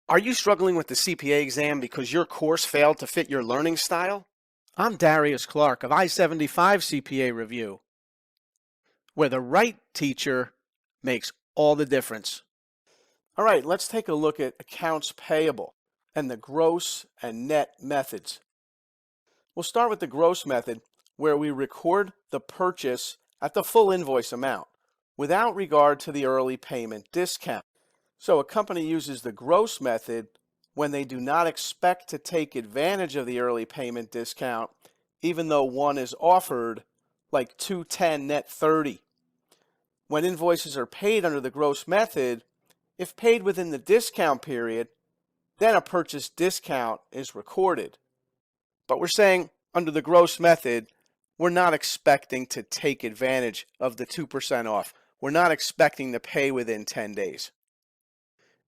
Are you struggling with the CPA exam because your course failed to fit your learning style? I'm Darius Clark of I-75 CPA Review, where the right teacher makes all the difference. All right, let's take a look at accounts payable and the gross and net methods. We'll start with the gross method, where we record the purchase at the full invoice amount without regard to the early payment discount. So a company uses the gross method when they do not expect to take advantage of the early payment discount, even though one is offered, like 210 net 30. When invoices are paid under the gross method, if paid within the discount period, then a purchase discount is recorded. But we're saying under the gross method, we're not expecting to take advantage of the 2% off. We're not expecting to pay within 10 days.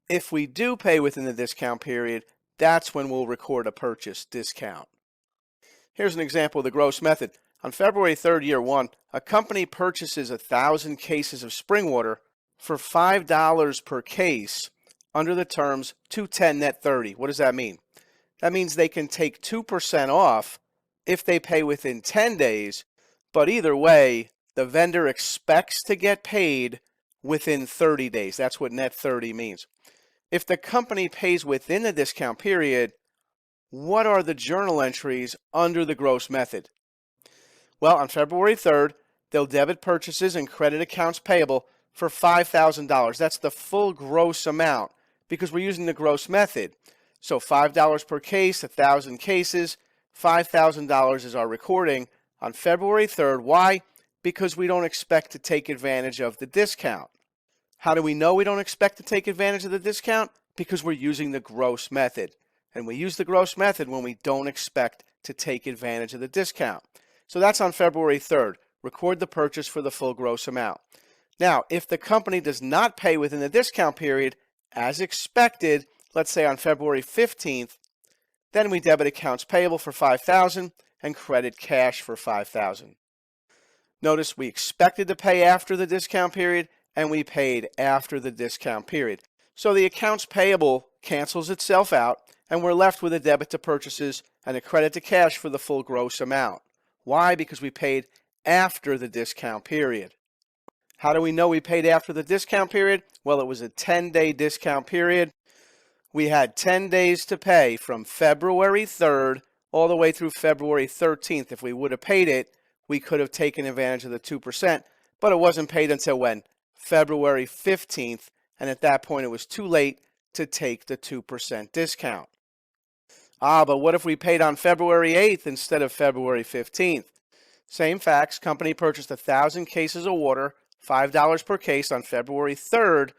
If we do pay within the discount period, that's when we'll record a purchase discount. Here's an example of the gross method. On February 3rd, year 1, a company purchases 1,000 cases of spring water for $5 per case under the terms 210 net 30. What does that mean? That means they can take 2% off if they pay within 10 days, but either way, the vendor expects to get paid within 30 days. That's what net 30 means. If the company pays within the discount period, what are the journal entries under the gross method? Well, on February 3rd, they'll debit purchases and credit accounts payable for $5,000. That's the full gross amount because we're using the gross method. So $5 per case, 1,000 cases, $5,000 is our recording on February 3rd. Why? Because we don't expect to take advantage of the discount. How do we know we don't expect to take advantage of the discount? Because we're using the gross method. And we use the gross method when we don't expect to take advantage of the discount. So that's on February 3rd. Record the purchase for the full gross amount. Now, if the company does not pay within the discount period, as expected, let's say on February 15th, then we debit accounts payable for $5,000 and credit cash for $5,000. Notice we expected to pay after the discount period, and we paid after the discount period. So the accounts payable cancels itself out, and we're left with a debit to purchases and a credit to cash for the full gross amount. Why? Because we paid after the discount period. How do we know we paid after the discount period? Well, it was a 10-day discount period. We had 10 days to pay from February 3rd all the way through February 13th. If we would have paid it, we could have taken advantage of the 2%, but it wasn't paid until when? February 15th, and at that point it was too late to take the 2% discount. But what if we paid on February 8th instead of February 15th? Same facts, company purchased 1,000 cases of water, $5 per case on February 3rd,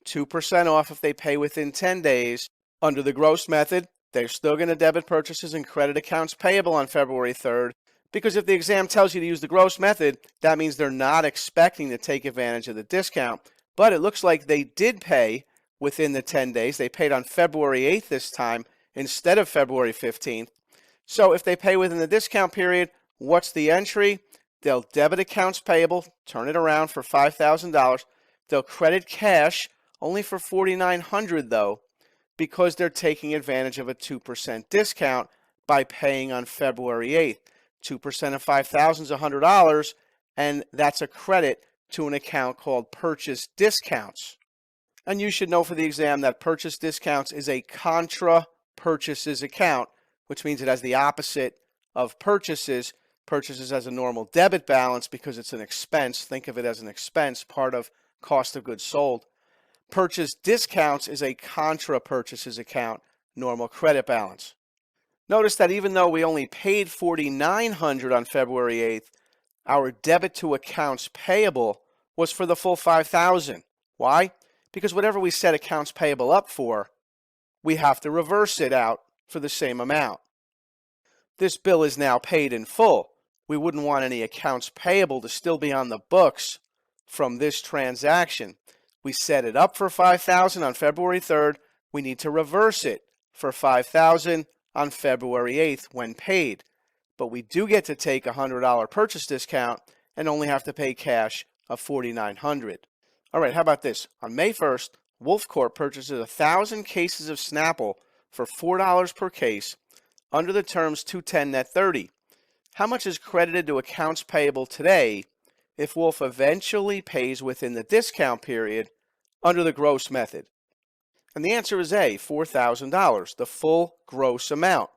2% off if they pay within 10 days. Under the gross method, they're still going to debit purchases and credit accounts payable on February 3rd, because if the exam tells you to use the gross method, that means they're not expecting to take advantage of the discount. But it looks like they did pay within the 10 days. They paid on February 8th this time instead of February 15th. So if they pay within the discount period, what's the entry? They'll debit accounts payable, turn it around for $5,000. They'll credit cash only for $4,900 though, because they're taking advantage of a 2% discount by paying on February 8th. 2% of $5,000 is $100, and that's a credit to an account called purchase discounts. And you should know for the exam that purchase discounts is a contra purchases account, which means it has the opposite of purchases. Purchases has a normal debit balance because it's an expense. Think of it as an expense, part of cost of goods sold. Purchase discounts is a contra purchases account, normal credit balance. Notice that even though we only paid $4,900 on February 8th, our debit to accounts payable was for the full $5,000. Why? Because whatever we set accounts payable up for, we have to reverse it out for the same amount. This bill is now paid in full. We wouldn't want any accounts payable to still be on the books from this transaction. We set it up for $5,000 on February 3rd. We need to reverse it for $5,000 on February 8th when paid. But we do get to take a $100 purchase discount and only have to pay cash of $4,900. All right, how about this? On May 1st, Wolf Corp purchases 1,000 cases of Snapple for $4 per case under the terms 210 net 30. How much is credited to accounts payable today if Wolf eventually pays within the discount period under the gross method? And the answer is A, $4,000, the full gross amount.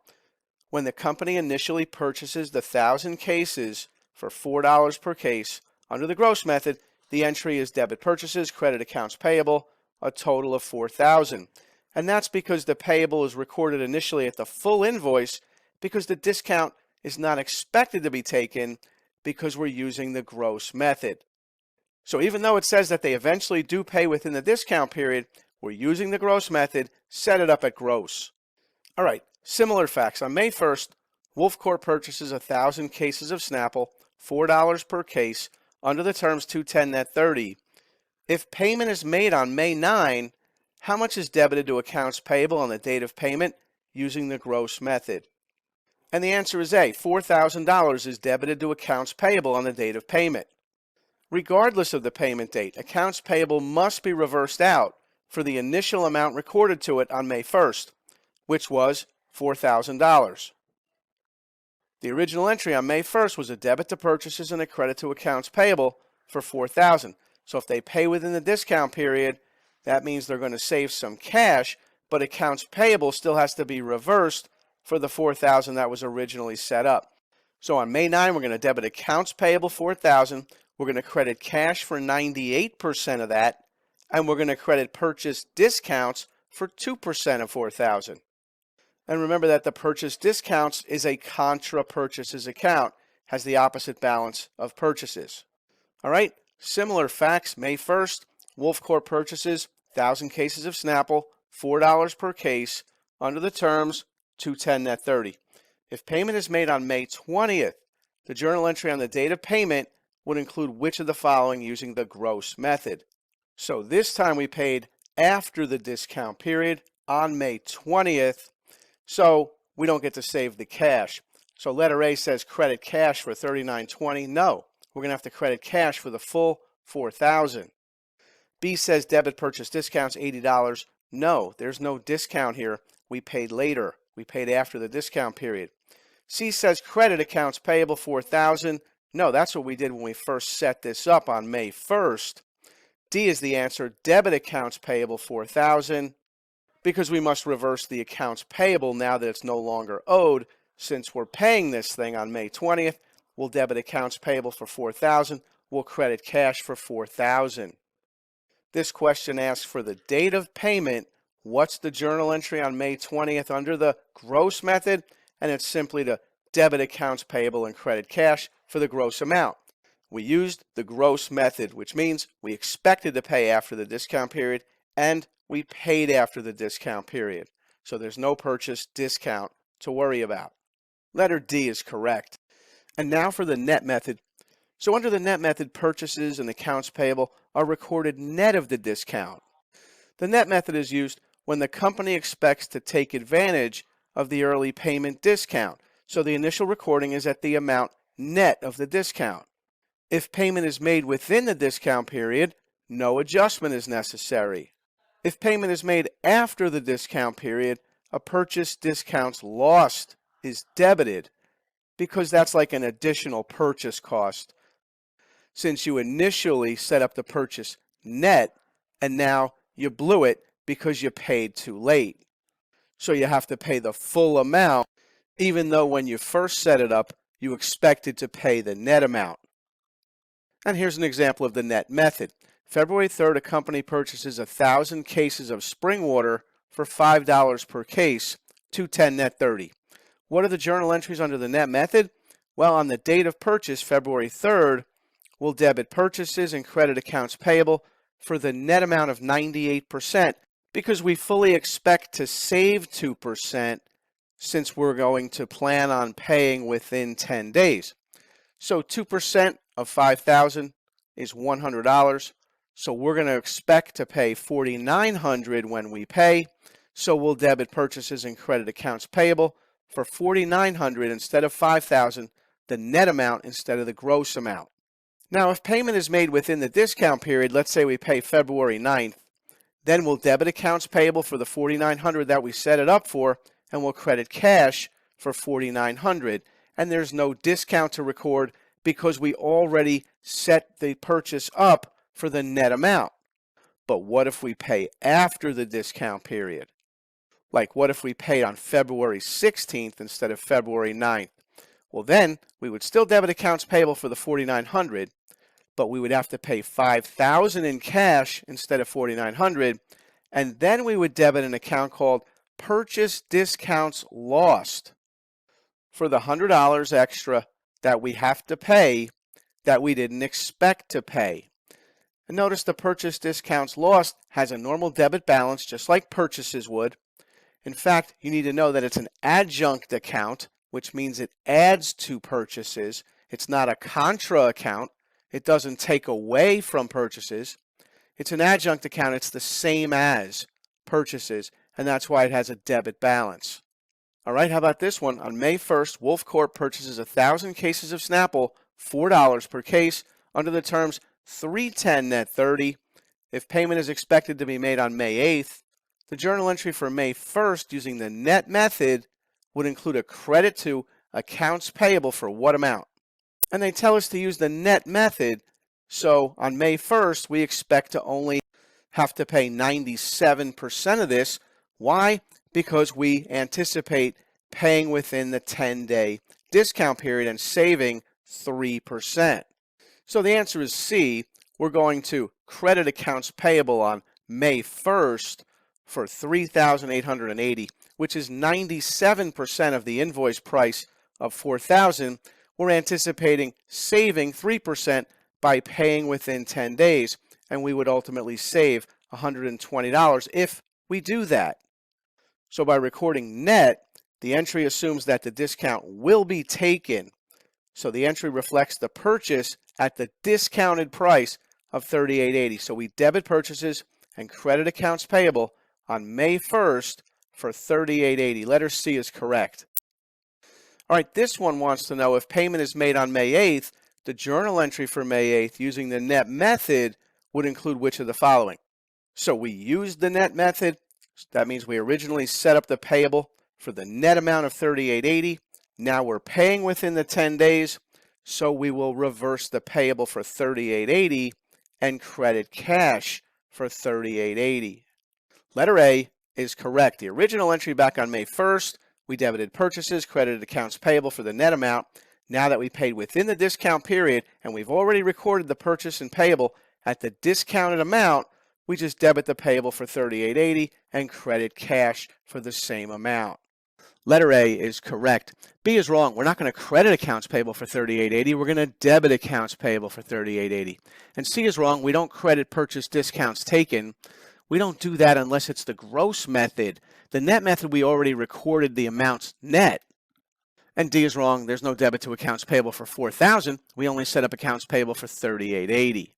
When the company initially purchases the 1,000 cases for $4 per case under the gross method, the entry is debit purchases, credit accounts payable, a total of $4,000. And that's because the payable is recorded initially at the full invoice because the discount is not expected to be taken because we're using the gross method. So even though it says that they eventually do pay within the discount period, we're using the gross method, set it up at gross. All right, similar facts. On May 1st, Wolf Corp purchases 1,000 cases of Snapple, $4 per case, under the terms 210 net 30. If payment is made on May 9, how much is debited to accounts payable on the date of payment using the gross method? And the answer is A, $4,000 is debited to accounts payable on the date of payment. Regardless of the payment date, accounts payable must be reversed out for the initial amount recorded to it on May 1st, which was $4,000. The original entry on May 1st was a debit to purchases and a credit to accounts payable for $4,000. So if they pay within the discount period, that means they're going to save some cash, but accounts payable still has to be reversed for the $4,000 that was originally set up. So on May 9, we're going to debit accounts payable $4,000. We're going to credit cash for 98% of that, and we're going to credit purchase discounts for 2% of $4,000. And remember that the purchase discounts is a contra purchases account, has the opposite balance of purchases. All right, similar facts. May 1st, Wolf Corp purchases 1,000 cases of Snapple, $4 per case, under the terms 210 net 30. If payment is made on May 20th, the journal entry on the date of payment would include which of the following using the gross method. So this time we paid after the discount period on May 20th, so we don't get to save the cash. So letter A says credit cash for $39.20. No, we're going to have to credit cash for the full $4,000. B says debit purchase discounts $80. No, there's no discount here. We paid later. We paid after the discount period. C says credit accounts payable $4,000. No, that's what we did when we first set this up on May 1st. D is the answer, debit accounts payable $4,000, because we must reverse the accounts payable now that it's no longer owed. Since we're paying this thing on May 20th, we'll debit accounts payable for $4,000. We'll credit cash for $4,000. This question asks for the date of payment. What's the journal entry on May 20th under the gross method? And it's simply to debit accounts payable and credit cash for the gross amount. We used the gross method, which means we expected to pay after the discount period and we paid after the discount period. So there's no purchase discount to worry about. Letter D is correct. And now for the net method. So under the net method, purchases and accounts payable are recorded net of the discount. The net method is used when the company expects to take advantage of the early payment discount. So the initial recording is at the amount net of the discount. If payment is made within the discount period, no adjustment is necessary. If payment is made after the discount period, a purchase discount's lost is debited because that's like an additional purchase cost. Since you initially set up the purchase net and now you blew it because you paid too late. So you have to pay the full amount, even though when you first set it up, you expected to pay the net amount. And here's an example of the net method. February 3rd, a company purchases 1,000 cases of spring water for $5 per case, 210 net 30. What are the journal entries under the net method? Well, on the date of purchase, February 3rd, we'll debit purchases and credit accounts payable for the net amount of 98% because we fully expect to save 2% since we're going to plan on paying within 10 days. So 2% of $5,000 is $100. So we're going to expect to pay $4,900 when we pay. So we'll debit purchases and credit accounts payable for $4,900 instead of $5,000, the net amount instead of the gross amount. Now, if payment is made within the discount period, let's say we pay February 9th, Then we'll debit accounts payable for the $4,900 that we set it up for, and we'll credit cash for $4,900. And there's no discount to record because we already set the purchase up for the net amount. But what if we pay after the discount period? Like what if we paid on February 16th instead of February 9th? Well, then we would still debit accounts payable for the $4,900, but we would have to pay $5,000 in cash instead of $4,900, and then we would debit an account called Purchase Discounts Lost for the $100 extra that we have to pay that we didn't expect to pay. And notice the Purchase Discounts Lost has a normal debit balance just like purchases would. In fact, you need to know that it's an adjunct account, which means it adds to purchases. It's not a contra account. It doesn't take away from purchases. It's an adjunct account. It's the same as purchases, and that's why it has a debit balance. All right, how about this one? On May 1st, Wolf Corp purchases 1,000 cases of Snapple, $4 per case, under the terms 310 net 30. If payment is expected to be made on May 8th, the journal entry for May 1st using the net method would include a credit to accounts payable for what amount? And they tell us to use the net method, so on May 1st, we expect to only have to pay 97% of this. Why? Because we anticipate paying within the 10-day discount period and saving 3%. So the answer is C. We're going to credit accounts payable on May 1st for $3,880, which is 97% of the invoice price of $4,000. We're anticipating saving 3% by paying within 10 days, and we would ultimately save $120 if we do that. So by recording net, the entry assumes that the discount will be taken. So the entry reflects the purchase at the discounted price of $38.80. So we debit purchases and credit accounts payable on May 1st for $38.80. Letter C is correct. All right, this one wants to know if payment is made on May 8th, the journal entry for May 8th using the net method would include which of the following? So we used the net method. That means we originally set up the payable for the net amount of $38.80. Now we're paying within the 10 days, so we will reverse the payable for $38.80 and credit cash for $38.80. Letter A is correct. The original entry back on May 1st, we debited purchases, credited accounts payable for the net amount. Now that we paid within the discount period and we've already recorded the purchase and payable at the discounted amount, we just debit the payable for $38.80 and credit cash for the same amount. Letter A is correct. B is wrong. We're not going to credit accounts payable for $38.80. We're going to debit accounts payable for $38.80. And C is wrong. We don't credit purchase discounts taken. We don't do that unless it's the gross method. The net method, we already recorded the amounts net. And D is wrong. There's no debit to accounts payable for $4,000. We only set up accounts payable for $38.80.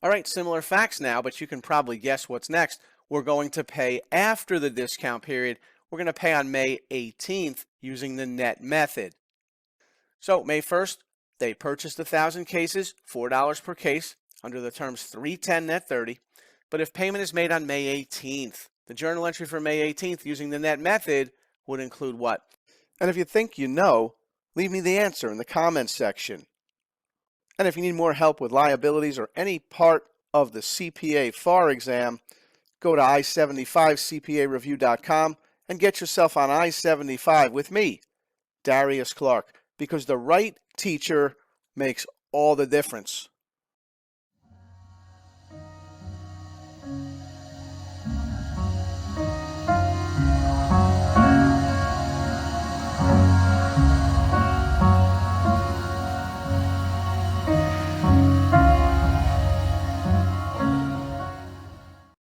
All right, similar facts now, but you can probably guess what's next. We're going to pay after the discount period. We're going to pay on May 18th using the net method. So May 1st, they purchased 1,000 cases, $4 per case, under the terms 310 net 30. But if payment is made on May 18th, the journal entry for May 18th using the net method would include what? And if you think you know, leave me the answer in the comments section. And if you need more help with liabilities or any part of the CPA FAR exam, go to I75cpareview.com and get yourself on I-75 with me, Darius Clark, because the right teacher makes all the difference.